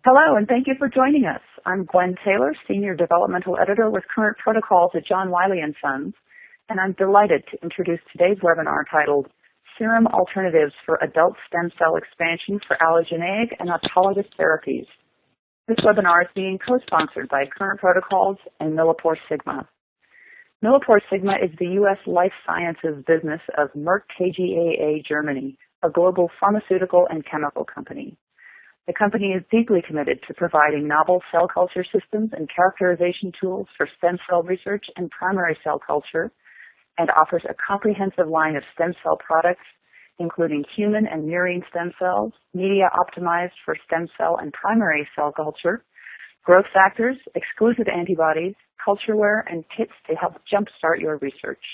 Hello, and thank you for joining us. I'm Gwen Taylor, Senior Developmental Editor with Current Protocols at John Wiley & Sons, and I'm delighted to introduce today's webinar titled Serum Alternatives for Adult Stem Cell Expansion for Allogeneic and Autologous Therapies. This webinar is being co-sponsored by Current Protocols and MilliporeSigma. MilliporeSigma is the U.S. life sciences business of Merck KGaA Germany, a global pharmaceutical and chemical company. The company is deeply committed to providing novel cell culture systems and characterization tools for stem cell research and primary cell culture, and offers a comprehensive line of stem cell products, including human and murine stem cells, media optimized for stem cell and primary cell culture, growth factors, exclusive antibodies, cultureware, and kits to help jumpstart your research.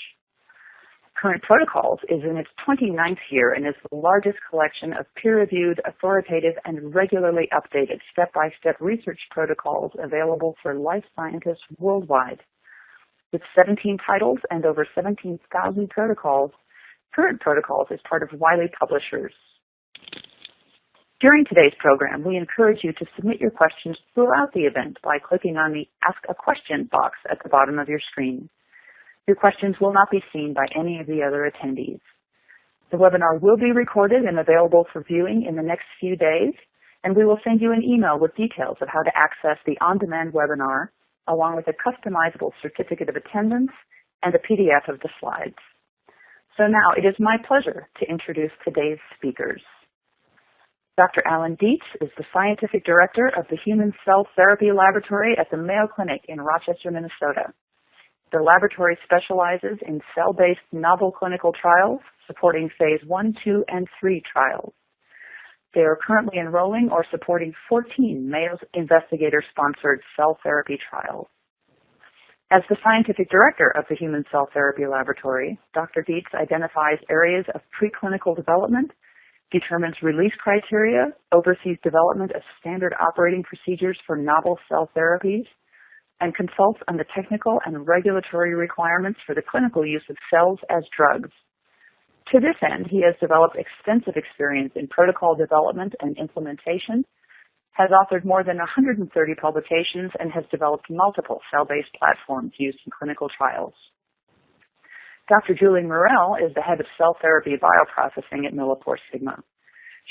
Current Protocols is in its 29th year and is the largest collection of peer-reviewed, authoritative, and regularly updated step-by-step research protocols available for life scientists worldwide. With 17 titles and over 17,000 protocols, Current Protocols is part of Wiley Publishers. During today's program, we encourage you to submit your questions throughout the event by clicking on the Ask a Question box at the bottom of your screen. Your questions will not be seen by any of the other attendees. The webinar will be recorded and available for viewing in the next few days, and we will send you an email with details of how to access the on-demand webinar, along with a customizable certificate of attendance and a PDF of the slides. So now it is my pleasure to introduce today's speakers. Dr. Alan Dietz is the Scientific Director of the Human Cell Therapy Laboratory at the Mayo Clinic in Rochester, Minnesota. The laboratory specializes in cell-based novel clinical trials supporting phase 1, 2, and 3 trials. They are currently enrolling or supporting 14 Mayo investigator-sponsored cell therapy trials. As the Scientific Director of the Human Cell Therapy Laboratory, Dr. Dietz identifies areas of preclinical development, determines release criteria, oversees development of standard operating procedures for novel cell therapies, and consults on the technical and regulatory requirements for the clinical use of cells as drugs. To this end, he has developed extensive experience in protocol development and implementation, has authored more than 130 publications, and has developed multiple cell-based platforms used in clinical trials. Dr. Julie Morell is the head of cell therapy bioprocessing at MilliporeSigma.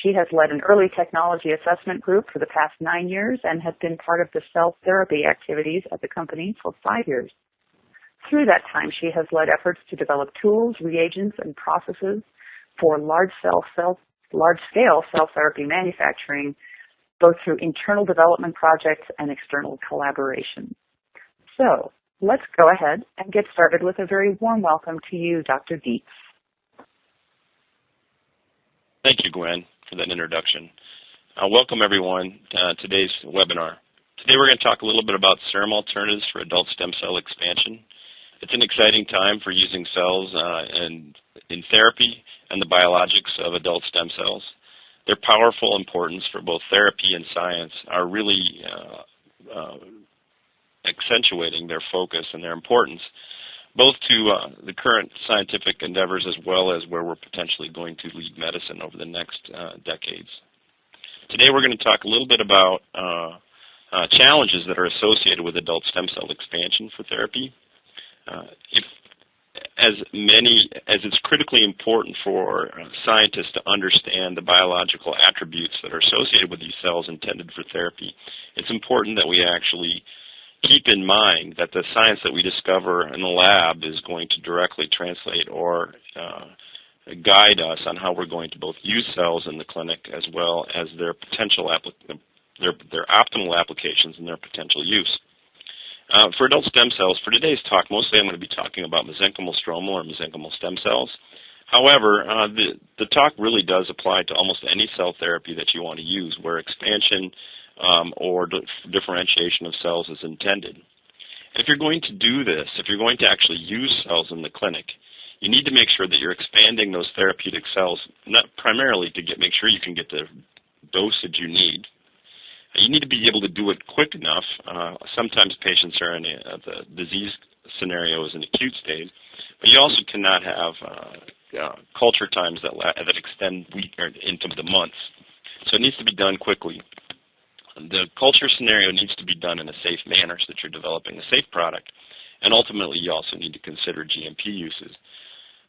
She has led an early technology assessment group for the past 9 years and has been part of the cell therapy activities at the company for 5 years. Through that time, she has led efforts to develop tools, reagents, and processes for large-scale cell therapy manufacturing, both through internal development projects and external collaboration. So let's go ahead and get started with a very warm welcome to you, Dr. Dietz. Thank you, Gwen, for that introduction. Welcome, everyone, to today's webinar. Today we're going to talk a little bit about serum alternatives for adult stem cell expansion. It's an exciting time for using cells in therapy and the biologics of adult stem cells. Their powerful importance for both therapy and science are really accentuating their focus and their importance, both to the current scientific endeavors as well as where we're potentially going to lead medicine over the next decades. Today we're going to talk a little bit about challenges that are associated with adult stem cell expansion for therapy. As it's critically important for scientists to understand the biological attributes that are associated with these cells intended for therapy, it's important that we actually keep in mind that the science that we discover in the lab is going to directly translate or guide us on how we're going to both use cells in the clinic as well as their potential their optimal applications and their potential use. For adult stem cells, for today's talk, mostly I'm going to be talking about mesenchymal stromal or mesenchymal stem cells. However, the talk really does apply to almost any cell therapy that you want to use where expansion or differentiation of cells is intended. If you're going to do this, if you're going to actually use cells in the clinic, you need to make sure that you're expanding those therapeutic cells, not primarily to make sure you can get the dosage you need. You need to be able to do it quick enough. Sometimes patients are in the disease scenario is an acute stage, but you also cannot have culture times that extend weeks or into the months. So it needs to be done quickly. the culture scenario needs to be done in a safe manner so that you're developing a safe product. And ultimately, you also need to consider GMP uses.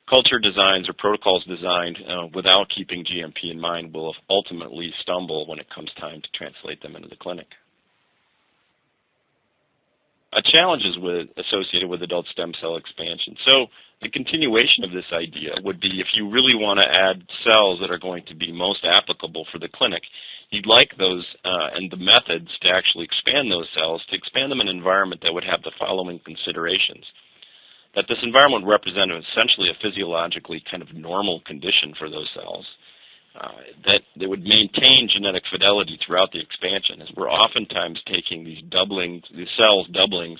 Culture designs or protocols designed without keeping GMP in mind will ultimately stumble when it comes time to translate them into the clinic. Challenges associated with adult stem cell expansion. So the continuation of this idea would be if you really want to add cells that are going to be most applicable for the clinic, you'd like those and the methods to actually expand those cells, to expand them in an environment that would have the following considerations. That this environment would represent essentially a physiologically kind of normal condition for those cells. That they would maintain genetic fidelity throughout the expansion, as we're oftentimes taking these doublings, these cells doublings,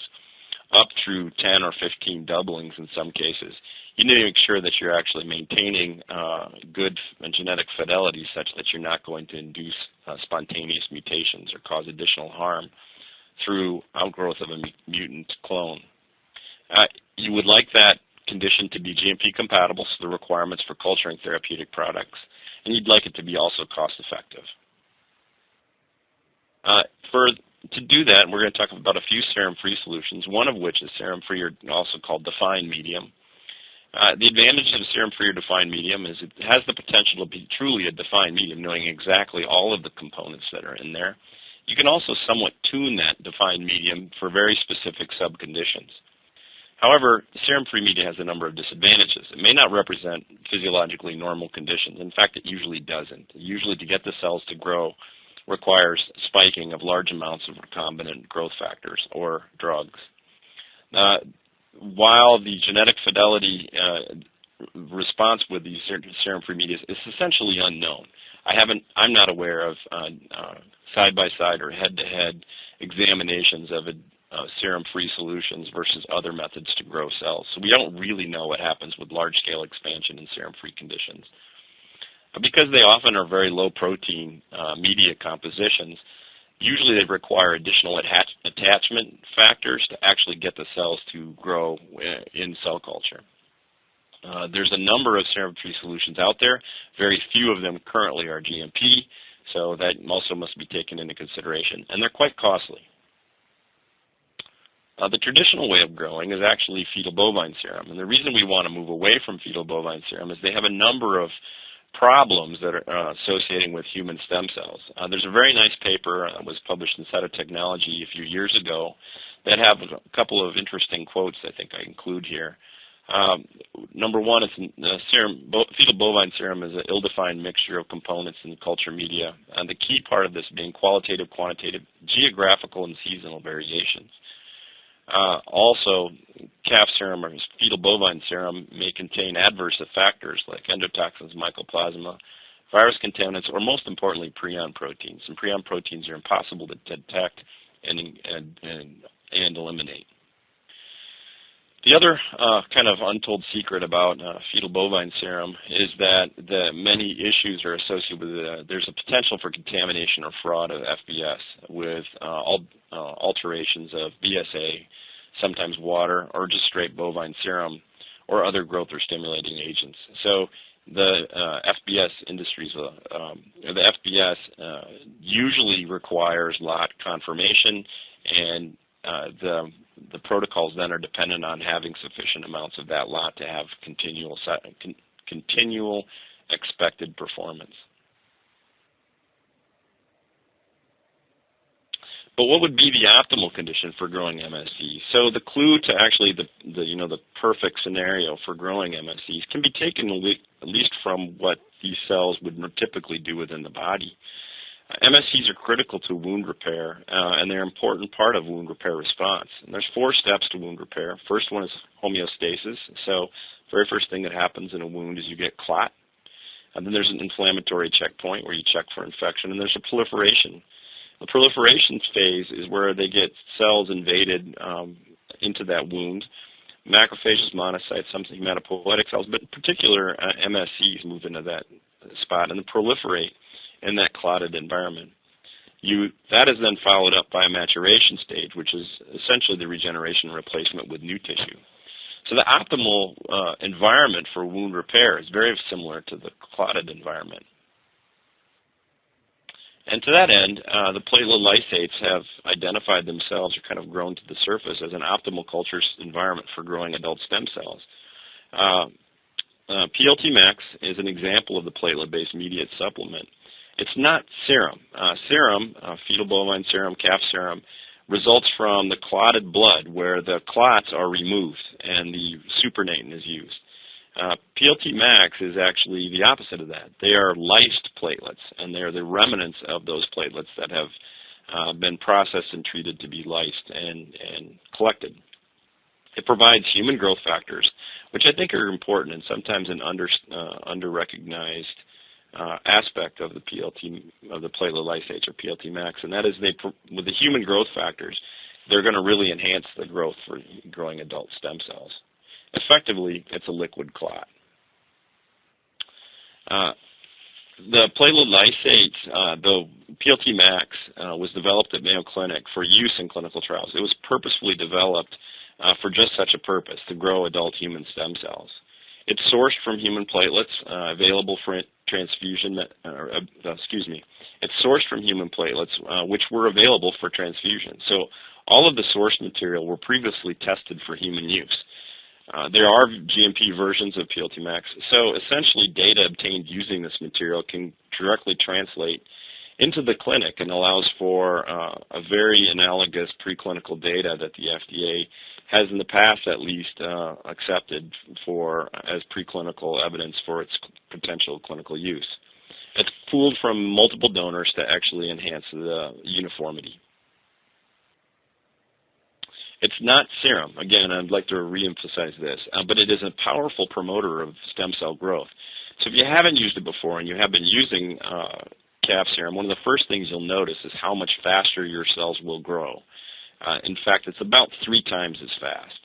up through 10 or 15 doublings in some cases. You need to make sure that you're actually maintaining good genetic fidelity such that you're not going to induce spontaneous mutations or cause additional harm through outgrowth of a mutant clone. You would like that condition to be GMP compatible, so the requirements for culturing therapeutic products, and you'd like it to be also cost effective. To do that, we're going to talk about a few serum-free solutions, one of which is serum-free, or also called defined medium. The advantage of a serum-free or defined medium is it has the potential to be truly a defined medium, knowing exactly all of the components that are in there. You can also somewhat tune that defined medium for very specific subconditions. However, the serum-free media has a number of disadvantages. It may not represent physiologically normal conditions. In fact, it usually doesn't. Usually, to get the cells to grow requires spiking of large amounts of recombinant growth factors or drugs. While the genetic fidelity response with these serum-free media is essentially unknown. I'm not aware of side-by-side or head-to-head examinations of serum-free solutions versus other methods to grow cells. So we don't really know what happens with large-scale expansion in serum-free conditions. But because they often are very low-protein media compositions, usually they require additional attachment factors to actually get the cells to grow in cell culture. There's a number of serum-free solutions out there. Very few of them currently are GMP, so that also must be taken into consideration. And they're quite costly. The traditional way of growing is actually fetal bovine serum. And the reason we want to move away from fetal bovine serum is they have a number of problems that are associating with human stem cells. There's a very nice paper that was published in Cytotechnology a few years ago that have a couple of interesting quotes I think I include here. Number one, fetal bovine serum is an ill-defined mixture of components in culture media, and the key part of this being qualitative, quantitative, geographical, and seasonal variations. Also, calf serum or fetal bovine serum may contain adverse factors like endotoxins, mycoplasma, virus contaminants, or most importantly, prion proteins. And prion proteins are impossible to detect and eliminate. The other kind of untold secret about fetal bovine serum is that many issues are associated with there's a potential for contamination or fraud of FBS with alterations of BSA, sometimes water, or just straight bovine serum, or other growth or stimulating agents. So the FBS industries, the FBS usually requires lot confirmation, and the protocols then are dependent on having sufficient amounts of that lot to have continual expected performance. But what would be the optimal condition for growing MSCs? So the clue to actually the perfect scenario for growing MSCs can be taken at least from what these cells would typically do within the body. MSCs are critical to wound repair, and they're an important part of wound repair response. And there's 4 steps to wound repair. First one is homeostasis. So the very first thing that happens in a wound is you get clot. And then there's an inflammatory checkpoint where you check for infection, and there's a proliferation. The proliferation phase is where they get cells invaded into that wound. Macrophages, monocytes, some hematopoietic cells, but in particular MSCs move into that spot and then proliferate in that clotted environment. That is then followed up by a maturation stage, which is essentially the regeneration and replacement with new tissue. So the optimal environment for wound repair is very similar to the clotted environment. And to that end, the platelet lysates have identified themselves or kind of grown to the surface as an optimal culture environment for growing adult stem cells. PLTMax is an example of the platelet-based mediate supplement. It's not serum. Serum, fetal bovine serum, calf serum, results from the clotted blood where the clots are removed and the supernatant is used. PLTMax is actually the opposite of that. They are lysed platelets, and they are the remnants of those platelets that have been processed and treated to be lysed and collected. It provides human growth factors, which I think are important and sometimes an under-recognized aspect of the platelet lysates or PLTMax, and that is with the human growth factors, they're going to really enhance the growth for growing adult stem cells. Effectively, it's a liquid clot. The platelet lysate, the PLTMax, was developed at Mayo Clinic for use in clinical trials. It was purposefully developed for just such a purpose, to grow adult human stem cells. It's sourced from human platelets, available for transfusion. It's sourced from human platelets, which were available for transfusion. So all of the source material were previously tested for human use. There are GMP versions of PLTMax, so essentially data obtained using this material can directly translate into the clinic and allows for a very analogous preclinical data that the FDA has in the past at least accepted as preclinical evidence for its potential clinical use. It's pooled from multiple donors to actually enhance the uniformity. It's not serum. Again, I'd like to reemphasize this, but it is a powerful promoter of stem cell growth. So if you haven't used it before and you have been using calf serum, one of the first things you'll notice is how much faster your cells will grow. In fact, it's about 3 times as fast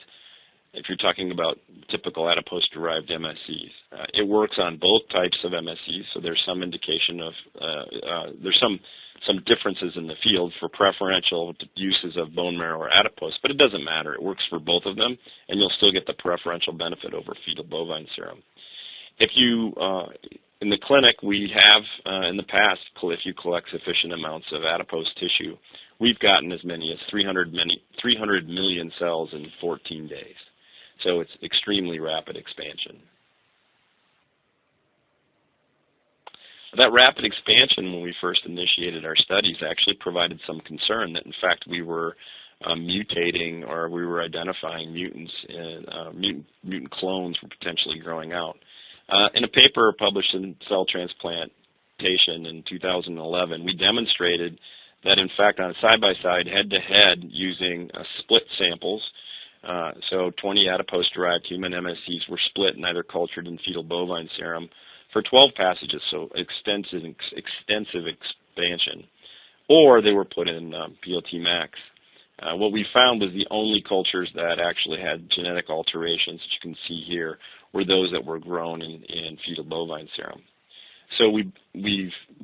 if you're talking about typical adipose-derived MSCs. It works on both types of MSCs, so there's some indication of, there's some differences in the field for preferential uses of bone marrow or adipose, but it doesn't matter. It works for both of them, and you'll still get the preferential benefit over fetal bovine serum. If you, in the clinic, we have in the past, if you collect sufficient amounts of adipose tissue, we've gotten as many as 300 million cells in 14 days. So it's extremely rapid expansion. That rapid expansion, when we first initiated our studies, actually provided some concern that, in fact, we were mutating, or we were identifying mutants, and mutant clones were potentially growing out. In a paper published in Cell Transplantation in 2011, we demonstrated that, in fact, on side-by-side, head-to-head, using split samples, so 20 adipose-derived human MSCs were split and either cultured in fetal bovine serum for 12 passages, so extensive expansion, or they were put in PLTMax. What we found was the only cultures that actually had genetic alterations, that you can see here, were those that were grown in fetal bovine serum. So we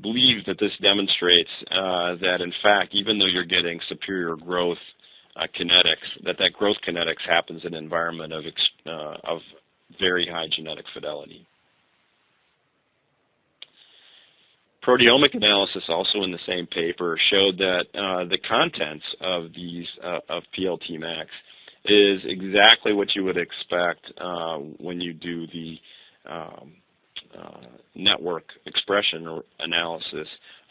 believe that this demonstrates that, in fact, even though you're getting superior growth kinetics, that growth kinetics happens in an environment of very high genetic fidelity. Proteomic analysis, also in the same paper, showed that the contents of these of PLTMax is exactly what you would expect when you do the network expression analysis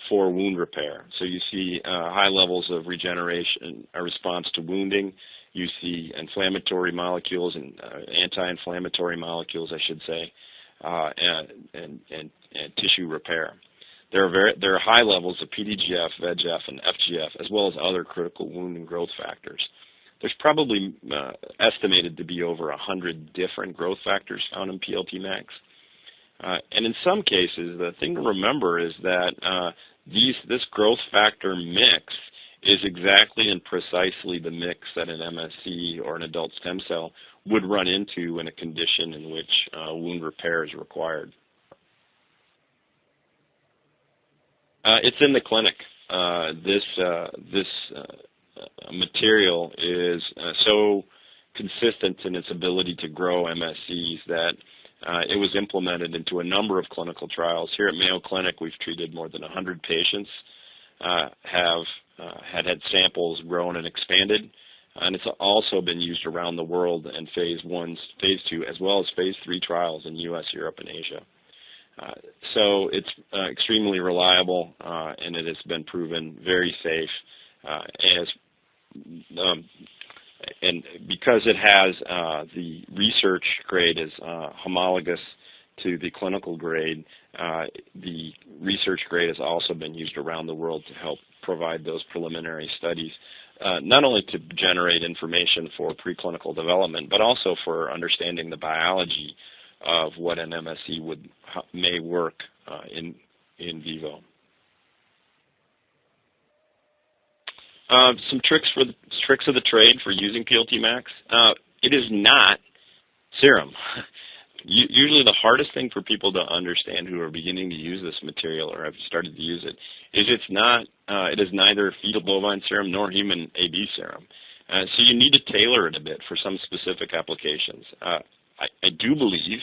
for wound repair. So you see high levels of regeneration, a response to wounding. You see inflammatory molecules and anti-inflammatory molecules, I should say, and tissue repair. There are high levels of PDGF, VEGF, and FGF, as well as other critical wound and growth factors. There's probably estimated to be over 100 different growth factors found in PLTMax. And in some cases, the thing to remember is that this growth factor mix is exactly and precisely the mix that an MSC or an adult stem cell would run into in a condition in which wound repair is required. It's in the clinic. This material is so consistent in its ability to grow MSCs that it was implemented into a number of clinical trials. Here at Mayo Clinic, we've treated more than 100 patients had samples grown and expanded, and it's also been used around the world in phase 1, phase 2, as well as phase 3 trials in U.S., Europe, and Asia. So it's extremely reliable, and it has been proven very safe. And because it has the research grade is homologous to the clinical grade, the research grade has also been used around the world to help provide those preliminary studies, not only to generate information for preclinical development, but also for understanding the biology of what an MSC may work in vivo. Some tricks of the trade for using PLTMax. It is not serum. Usually the hardest thing for people to understand who are beginning to use this material or have started to use it is it is neither fetal bovine serum nor human AB serum. So you need to tailor it a bit for some specific applications. I do believe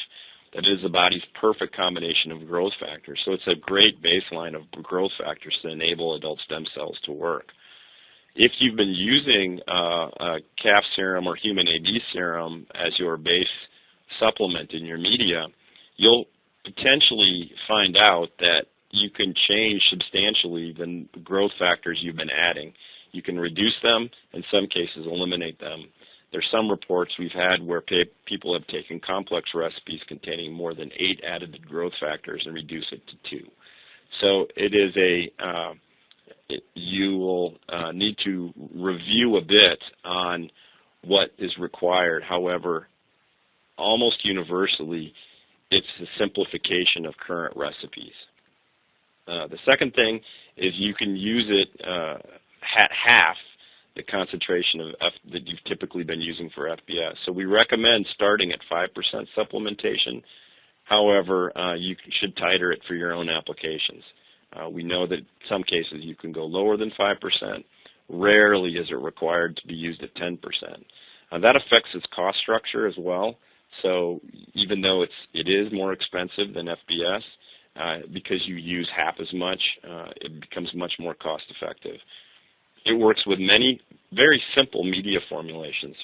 that it is the body's perfect combination of growth factors. So it's a great baseline of growth factors to enable adult stem cells to work. If you've been using calf serum or human AB serum as your base supplement in your media, you'll potentially find out that you can change substantially the growth factors you've been adding. You can reduce them, in some cases eliminate them. There's some reports we've had where people have taken complex recipes containing more than 8 added growth factors and reduce it to 2. So it is you will need to review a bit on what is required. However, almost universally, it's a simplification of current recipes. The second thing is you can use it at half the concentration that you've typically been using for FBS. So we recommend starting at 5% supplementation. However, you should titrate it for your own applications. We know that in some cases you can go lower than 5%. Rarely is it required to be used at 10%. That affects its cost structure as well. So even though it is more expensive than FBS, because you use half as much, it becomes much more cost effective. It works with many very simple media formulations.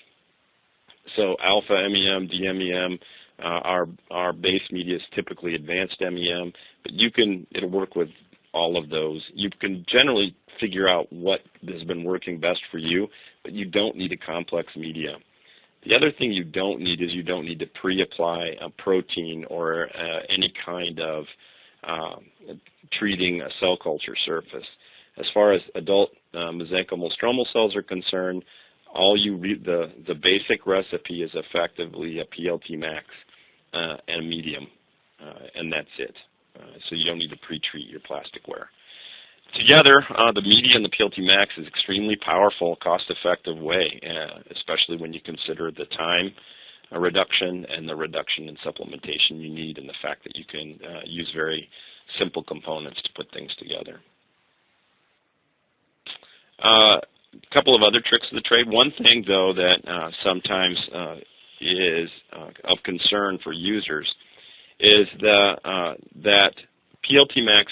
So alpha MEM, DMEM, our base media is typically advanced MEM, but it'll work with all of those. You can generally figure out what has been working best for you, but you don't need a complex media. The other thing you don't need is you don't need to pre-apply a protein or any kind of treating a cell culture surface. As far as adult mesenchymal stromal cells are concerned, the basic recipe is effectively a PLTMax and a medium, and that's it. So you don't need to pre-treat your plasticware. Together, the media and the PLTMax is extremely powerful, cost-effective way, especially when you consider the time reduction and the reduction in supplementation you need, and the fact that you can use very simple components to put things together. A couple of other tricks of the trade. One thing, though, that sometimes is of concern for users is that PLTMax,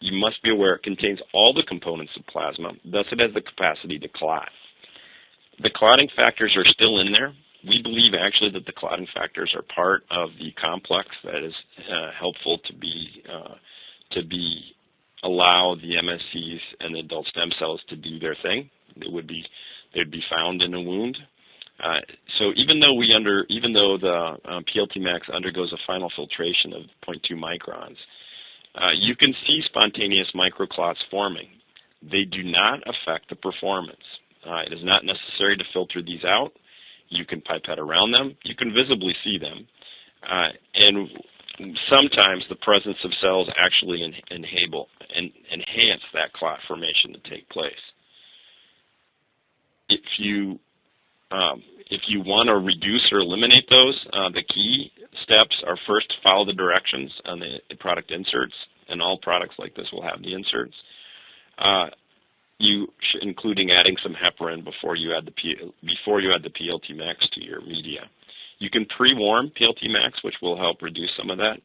you must be aware, it contains all the components of plasma, thus it has the capacity to clot. The clotting factors are still in there. We believe actually that the clotting factors are part of the complex that is helpful to allow the MSCs and the adult stem cells to do their thing. They'd be found in a wound. So even though the PLTMax undergoes a final filtration of 0.2 microns, you can see spontaneous microclots forming. They do not affect the performance. It is not necessary to filter these out. You can pipette around them. You can visibly see them. And sometimes the presence of cells actually enhance that clot formation to take place. If you want to reduce or eliminate those, the key steps are first to follow the directions on the product inserts, and all products like this will have the inserts. Including adding some heparin before you add the PLTMax to your media. You can pre-warm PLTMax, which will help reduce some of that.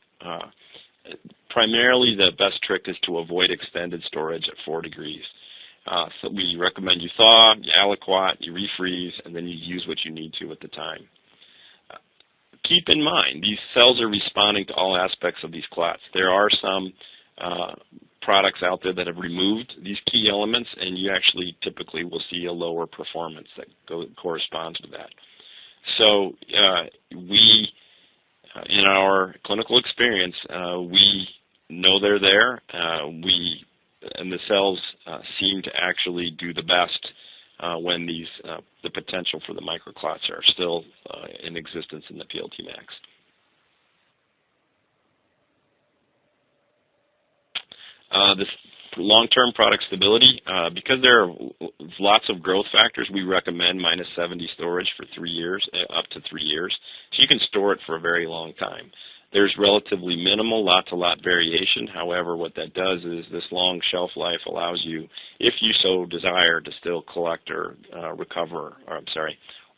primarily the best trick is to avoid extended storage at 4 degrees. So we recommend you thaw, you aliquot, you refreeze, and then you use what you need to at the time. Keep in mind, these cells are responding to all aspects of these clots. There are some products out there that have removed these key elements, and you actually typically will see a lower performance that corresponds with that. So we, in our clinical experience, we know they're there. And the cells seem to actually do the best when the potential for the microclots are still in existence in the PLTMax. This long-term product stability, because there are lots of growth factors, we recommend -70 storage for 3 years, up to 3 years. So you can store it for a very long time. There's relatively minimal lot-to-lot variation. However, what that does is this long shelf life allows you, if you so desire, to still collect or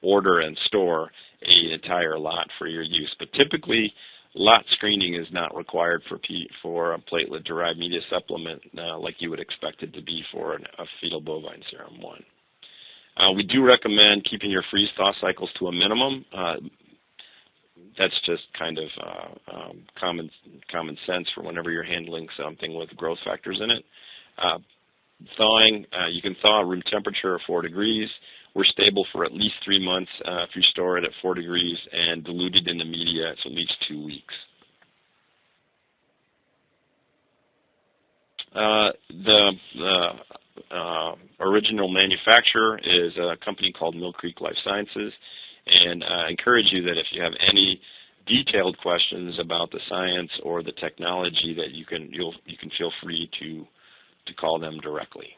order and store an entire lot for your use. But typically, lot screening is not required for a platelet-derived media supplement like you would expect it to be for a fetal bovine serum 1. We do recommend keeping your freeze-thaw cycles to a minimum. That's just kind of common sense for whenever you're handling something with growth factors in it. Thawing, you can thaw at room temperature at 4 degrees. We're stable for at least 3 months if you store it at 4 degrees, and diluted in the media, it's at least 2 weeks. The original manufacturer is a company called Mill Creek Life Sciences, and I encourage you that if you have any detailed questions about the science or the technology, that you can feel free to call them directly.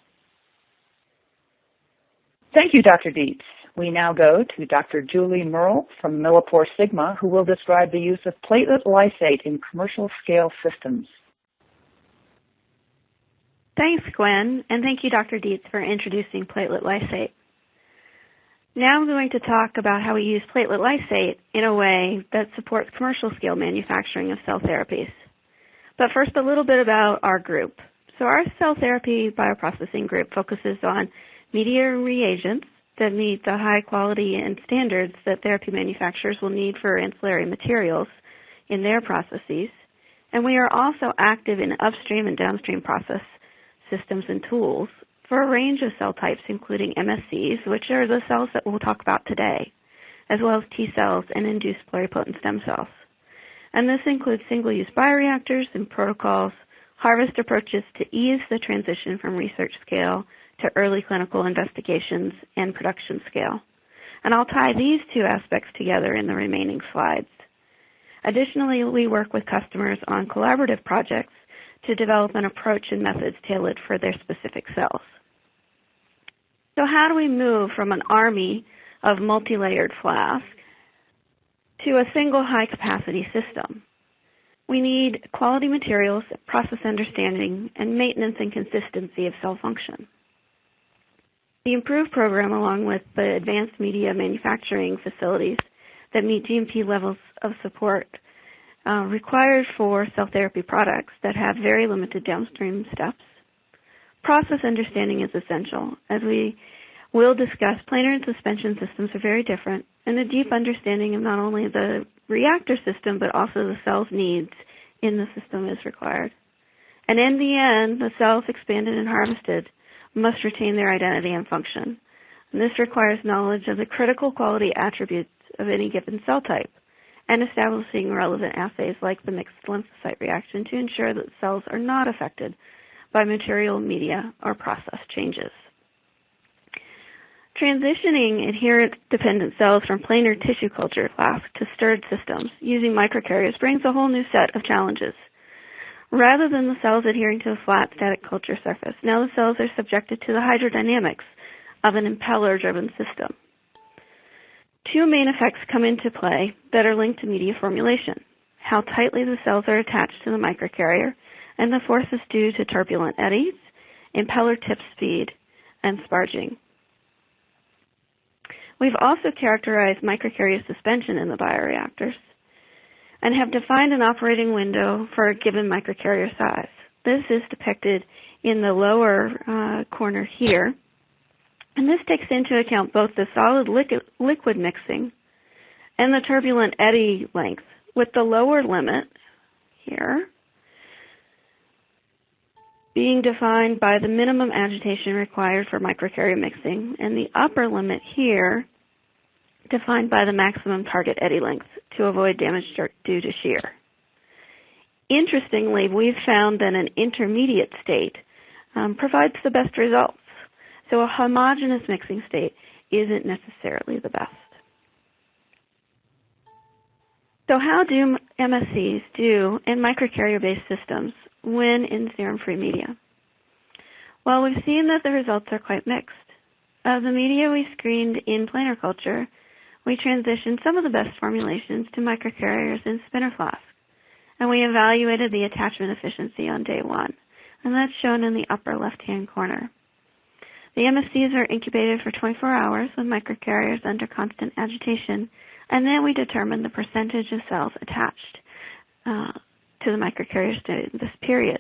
Thank you, Dr. Dietz. We now go to Dr. Julie Merle from Millipore Sigma, who will describe the use of platelet lysate in commercial-scale systems. Thanks, Gwen, and thank you, Dr. Dietz, for introducing platelet lysate. Now I'm going to talk about how we use platelet lysate in a way that supports commercial-scale manufacturing of cell therapies. But first, a little bit about our group. So our cell therapy bioprocessing group focuses on media and reagents that meet the high quality and standards that therapy manufacturers will need for ancillary materials in their processes. And we are also active in upstream and downstream process systems and tools for a range of cell types, including MSCs, which are the cells that we'll talk about today, as well as T cells and induced pluripotent stem cells. And this includes single-use bioreactors and protocols, harvest approaches to ease the transition from research scale to early clinical investigations and production scale. And I'll tie these two aspects together in the remaining slides. Additionally, we work with customers on collaborative projects to develop an approach and methods tailored for their specific cells. So how do we move from an army of multi-layered flasks to a single high-capacity system? We need quality materials, process understanding, and maintenance and consistency of cell function. The IMPROVE program, along with the advanced media manufacturing facilities that meet GMP levels of support required for cell therapy products that have very limited downstream steps. Process understanding is essential. As we will discuss, planar and suspension systems are very different, and a deep understanding of not only the reactor system but also the cell's needs in the system is required. And in the end, the cells expanded and harvested must retain their identity and function. And this requires knowledge of the critical quality attributes of any given cell type and establishing relevant assays like the mixed lymphocyte reaction to ensure that cells are not affected by material, media, or process changes. Transitioning adherent-dependent cells from planar tissue culture flasks to stirred systems using microcarriers brings a whole new set of challenges. Rather than the cells adhering to a flat, static culture surface, now the cells are subjected to the hydrodynamics of an impeller-driven system. Two main effects come into play that are linked to media formulation: how tightly the cells are attached to the microcarrier, and the forces due to turbulent eddies, impeller tip speed, and sparging. We've also characterized microcarrier suspension in the bioreactors. and have defined an operating window for a given microcarrier size. This is depicted in the lower corner here, and this takes into account both the solid liquid mixing and the turbulent eddy length, with the lower limit here being defined by the minimum agitation required for microcarrier mixing, and the upper limit here defined by the maximum target eddy length to avoid damage due to shear. Interestingly, we've found that an intermediate state provides the best results, so a homogeneous mixing state isn't necessarily the best. So how do MSCs do in microcarrier-based systems when in serum-free media? Well, we've seen that the results are quite mixed. Of the media we screened in planar culture, we transitioned some of the best formulations to microcarriers in spinner flask, and we evaluated the attachment efficiency on day 1, and that's shown in the upper left-hand corner. The MSCs are incubated for 24 hours with microcarriers under constant agitation, and then we determine the percentage of cells attached to the microcarriers during this period.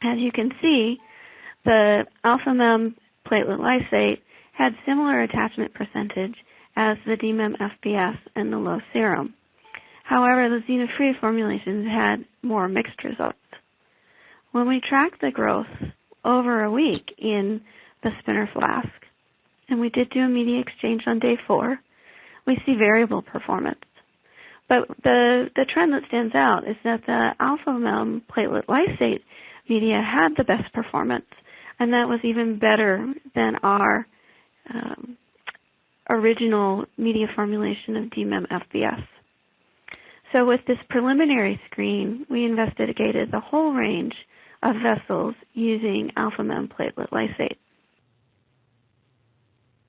As you can see, the alpha-mem platelet lysate had similar attachment percentage as the DMEM-FBS and the low serum. However, the xeno-free formulations had more mixed results. When we track the growth over a week in the spinner flask, and we did do a media exchange on day 4, we see variable performance. But the trend that stands out is that the alpha-mem platelet lysate media had the best performance, and that was even better than our original media formulation of DMEM-FBS. So with this preliminary screen, we investigated the whole range of vessels using alpha-mem platelet lysate.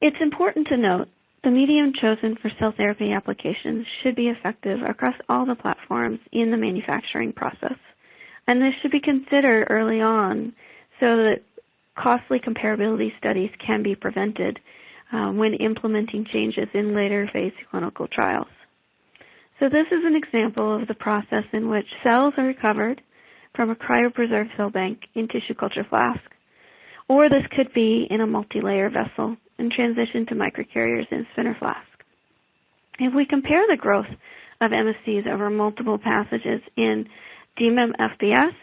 It's important to note the medium chosen for cell therapy applications should be effective across all the platforms in the manufacturing process, and this should be considered early on so that costly comparability studies can be prevented when implementing changes in later phase clinical trials. So this is an example of the process in which cells are recovered from a cryopreserved cell bank in tissue culture flask, or this could be in a multi-layer vessel and transition to microcarriers in spinner flask. If we compare the growth of MSCs over multiple passages in DMEM-FBS,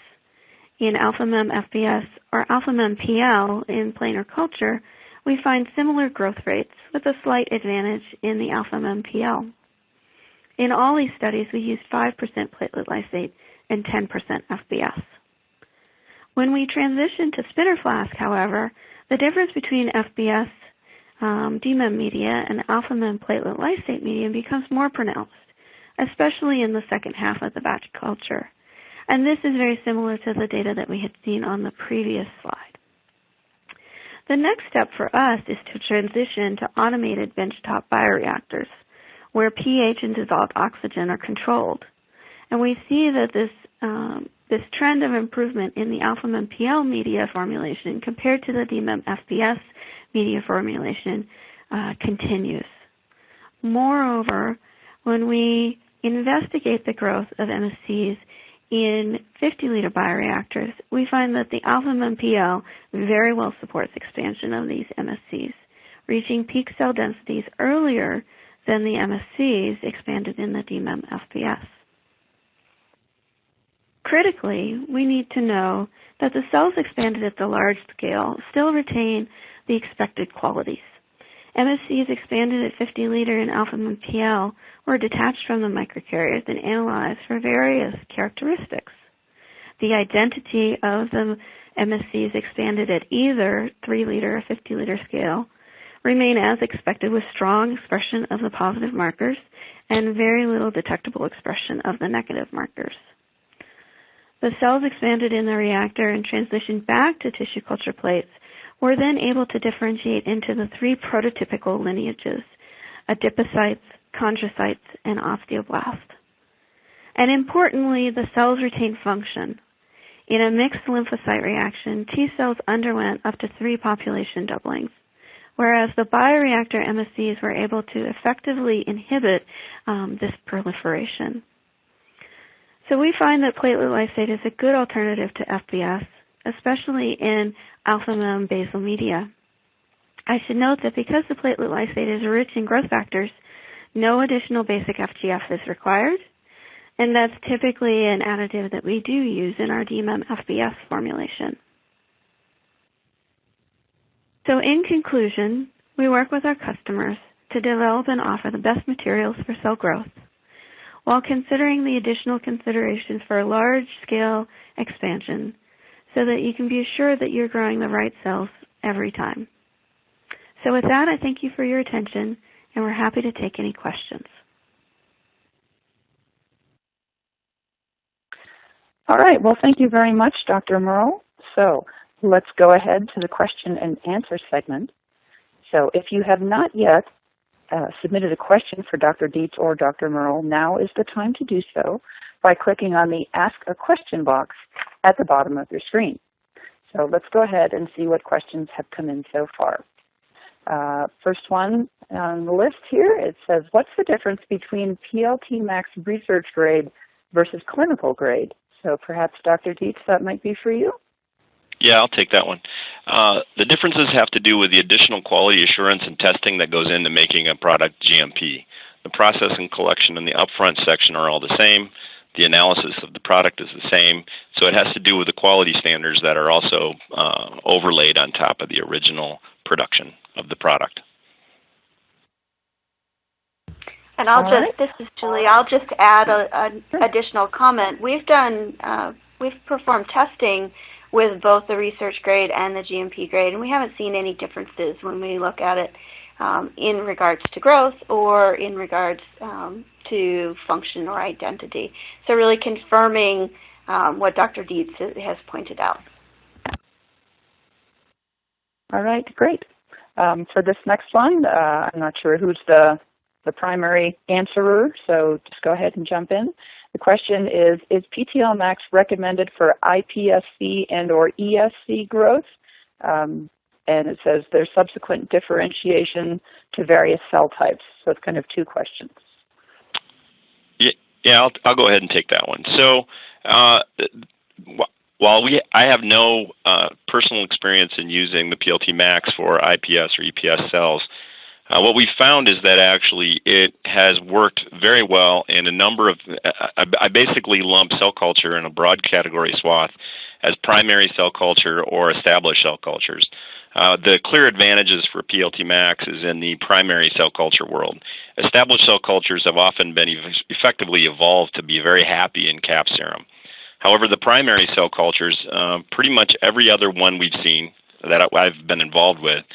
in alpha-mem-FBS, or alpha-mem-PL in planar culture, we find similar growth rates with a slight advantage in the alpha-mem-PL. In all these studies, we used 5% platelet lysate and 10% FBS. When we transition to spinner flask, however, the difference between FBS DMEM media and alpha-mem platelet lysate media becomes more pronounced, especially in the second half of the batch culture. And this is very similar to the data that we had seen on the previous slide. The next step for us is to transition to automated benchtop bioreactors, where pH and dissolved oxygen are controlled. And we see that this trend of improvement in the alpha-mem-PL media formulation compared to the DMEM-FBS media formulation continues. Moreover, when we investigate the growth of MSCs in 50-liter bioreactors, we find that the alpha-mem-PL very well supports expansion of these MSCs, reaching peak cell densities earlier than the MSCs expanded in the DMEM-FBS. Critically, we need to know that the cells expanded at the large scale still retain the expected qualities. MSCs expanded at 50-liter in alpha-mem-PL were detached from the microcarriers and analyzed for various characteristics. The identity of the MSCs expanded at either 3-liter or 50-liter scale remain as expected, with strong expression of the positive markers and very little detectable expression of the negative markers. The cells expanded in the reactor and transitioned back to tissue culture plates were then able to differentiate into the 3 prototypical lineages: adipocytes, chondrocytes, and osteoblasts. And importantly, the cells retained function. In a mixed lymphocyte reaction, T cells underwent up to 3 population doublings, whereas the bioreactor MSCs were able to effectively inhibit this proliferation. So we find that platelet lysate is a good alternative to FBS, especially in optimum basal media. I should note that because the platelet lysate is rich in growth factors, no additional basic FGF is required, and that's typically an additive that we do use in our DMEM FBS formulation. So in conclusion, we work with our customers to develop and offer the best materials for cell growth, while considering the additional considerations for large-scale expansion so that you can be assured that you're growing the right cells every time. So with that, I thank you for your attention, and we're happy to take any questions. All right. Well, thank you very much, Dr. Merle. So let's go ahead to the question and answer segment. So if you have not yet submitted a question for Dr. Dietz or Dr. Merle, now is the time to do so by clicking on the Ask a Question box at the bottom of your screen. So let's go ahead and see what questions have come in so far. First one on the list here, it says, what's the difference between PLTMax research grade versus clinical grade? So perhaps Dr. Dietz, that might be for you? Yeah, I'll take that one. The differences have to do with the additional quality assurance and testing that goes into making a product GMP. The process and collection in the upfront section are all the same. The analysis of the product is the same. So it has to do with the quality standards that are also overlaid on top of the original production of the product. And this is Julie, I'll just add an additional comment. We've performed testing with both the research grade and the GMP grade, and we haven't seen any differences when we look at it in regards to growth or in regards to function or identity. So really confirming what Dr. Dietz has pointed out. All right, great. For this next one, I'm not sure who's the primary answerer, so just go ahead and jump in. The question is PLTMax recommended for iPSC and or ESC growth? And it says there's subsequent differentiation to various cell types. So it's kind of two questions. Yeah, I'll go ahead and take that one. So while I have no personal experience in using the PLTMax for IPS or EPS cells, what we found is that actually it has worked very well in a number of, I basically lump cell culture in a broad category swath as primary cell culture or established cell cultures. The clear advantages for PLTMax is in the primary cell culture world. Established cell cultures have often been effectively evolved to be very happy in cap serum. However, the primary cell cultures, pretty much every other one we've seen that I've been involved with,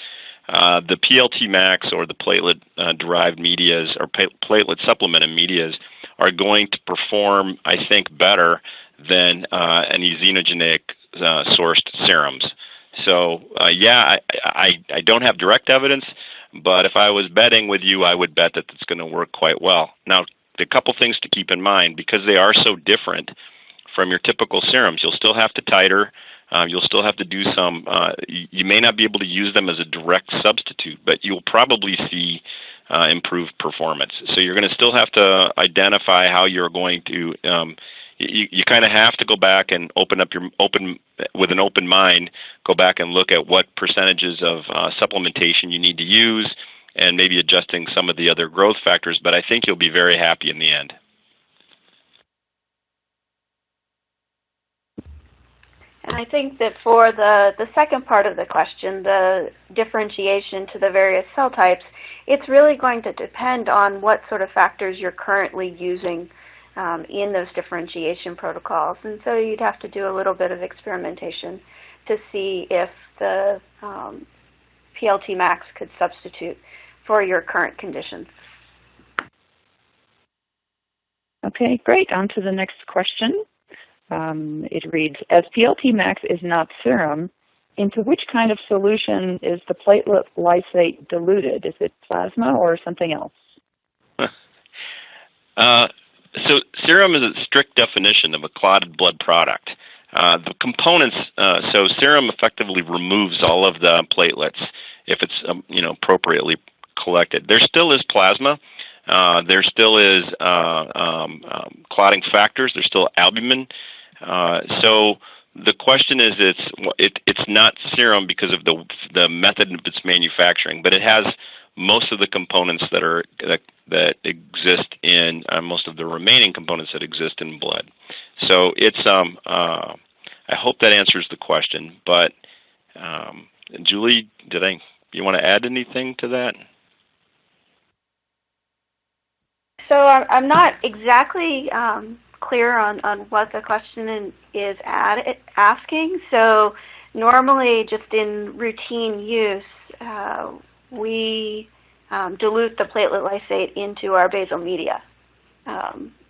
the PLTMax or the platelet-derived medias or platelet-supplemented medias are going to perform, I think, better than any xenogenic sourced serums. So, yeah, I don't have direct evidence, but if I was betting with you, I would bet that it's going to work quite well. Now, a couple things to keep in mind, because they are so different from your typical serums, you'll still have to titer. You'll still have to do some, you may not be able to use them as a direct substitute, but you'll probably see improved performance. So you're going to still have to identify how you're going to, you kind of have to go back and with an open mind, go back and look at what percentages of supplementation you need to use and maybe adjusting some of the other growth factors, but I think you'll be very happy in the end. And I think that for the second part of the question, the differentiation to the various cell types, it's really going to depend on what sort of factors you're currently using in those differentiation protocols. And so you'd have to do a little bit of experimentation to see if the PLTMax could substitute for your current conditions. Okay, great. On to the next question. It reads, as PLTMax is not serum, into which kind of solution is the platelet lysate diluted? Is it plasma or something else? So serum is a strict definition of a clotted blood product. The components, so serum effectively removes all of the platelets if it's appropriately collected. There still is plasma, There still is clotting factors. There's still albumin. So the question is, it's not serum because of the method of its manufacturing, but it has most of the components that exist in most of the remaining components that exist in blood. So it's I hope that answers the question. But Julie, you want to add anything to that? So I'm not exactly clear on what the question is asking. So normally, just in routine use, we dilute the platelet lysate into our basal media.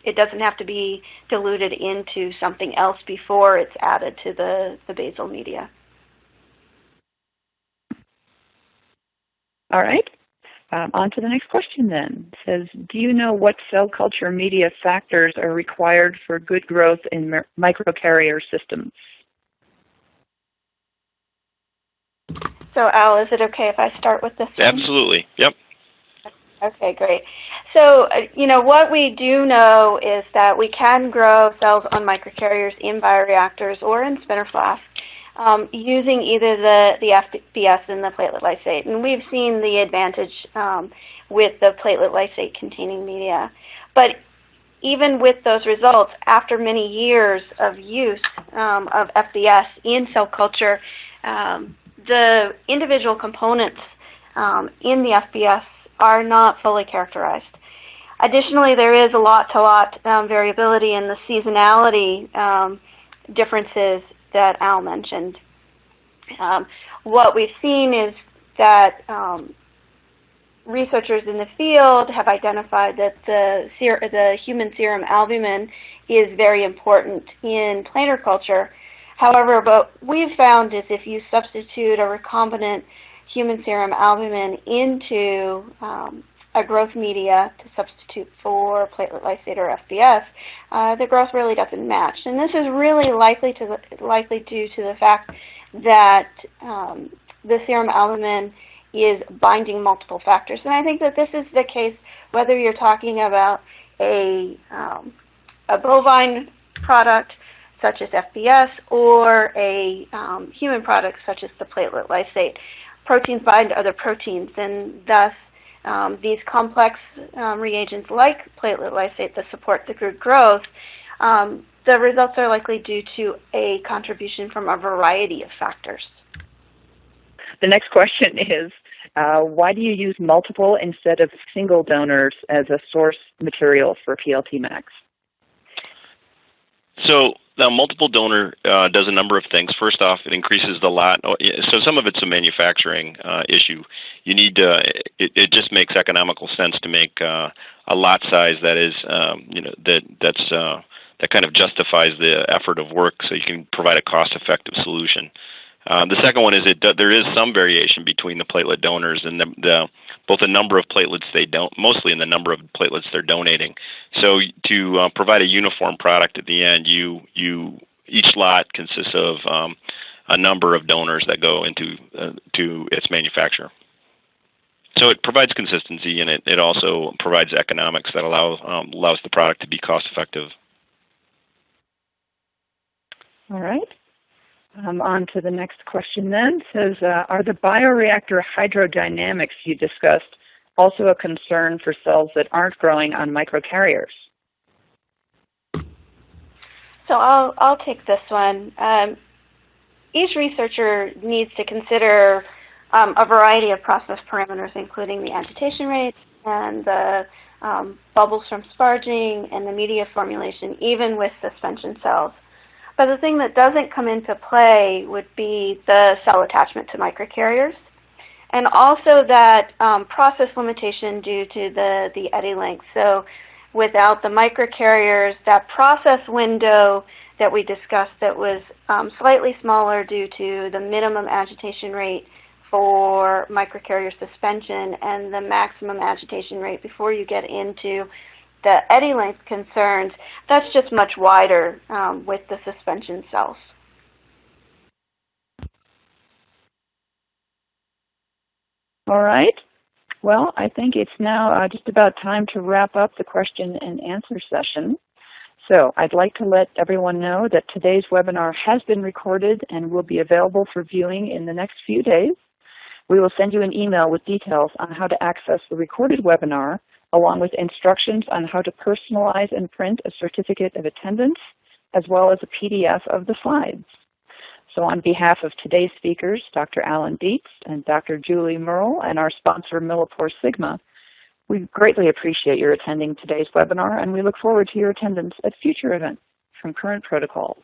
It doesn't have to be diluted into something else before it's added to the basal media. All right. On to the next question then. It says, do you know what cell culture media factors are required for good growth in microcarrier systems? So, Al, is it okay if I start with this one? Absolutely. Yep. Okay, great. So, what we do know is that we can grow cells on microcarriers in bioreactors or in spinner flasks using either the FBS and the platelet lysate. And we've seen the advantage with the platelet lysate containing media. But even with those results, after many years of use of FBS in cell culture, the individual components in the FBS are not fully characterized. Additionally, there is a lot-to-lot variability in the seasonality differences that Al mentioned. What we've seen is that researchers in the field have identified that the human serum albumin is very important in planar culture. However, what we've found is if you substitute a recombinant human serum albumin into a growth media to substitute for platelet lysate or FBS, the growth really doesn't match. And this is really likely due to the fact that the serum albumin is binding multiple factors. And I think that this is the case whether you're talking about a bovine product such as FBS or a human product such as the platelet lysate. Proteins bind to other proteins, and thus these complex reagents like platelet lysate that support the good growth, the results are likely due to a contribution from a variety of factors. The next question is, why do you use multiple instead of single donors as a source material for PLTMax? So the multiple donor does a number of things. First off, it increases the lot. So some of it's a manufacturing issue. You need to. It just makes economical sense to make a lot size that is, that kind of justifies the effort of work, so you can provide a cost-effective solution. The second one is there is some variation between the platelet donors and both the number of platelets mostly in the number of platelets they're donating. So to provide a uniform product at the end, each lot consists of a number of donors that go into to its manufacturer. So it provides consistency, and it also provides economics that allows the product to be cost effective. All right. On to the next question then. It says, are the bioreactor hydrodynamics you discussed also a concern for cells that aren't growing on microcarriers? So I'll take this one. Each researcher needs to consider a variety of process parameters, including the agitation rates and the bubbles from sparging and the media formulation, even with suspension cells. But the thing that doesn't come into play would be the cell attachment to microcarriers, and also that process limitation due to the eddy length. So without the microcarriers, that process window that we discussed that was slightly smaller due to the minimum agitation rate for microcarrier suspension and the maximum agitation rate before you get into the eddy length concerns, that's just much wider with the suspension cells. All right. Well, I think it's now just about time to wrap up the question and answer session. So I'd like to let everyone know that today's webinar has been recorded and will be available for viewing in the next few days. We will send you an email with details on how to access the recorded webinar, along with instructions on how to personalize and print a certificate of attendance, as well as a PDF of the slides. So on behalf of today's speakers, Dr. Alan Dietz and Dr. Julie Merle, and our sponsor, MilliporeSigma, we greatly appreciate your attending today's webinar, and we look forward to your attendance at future events from Current Protocols.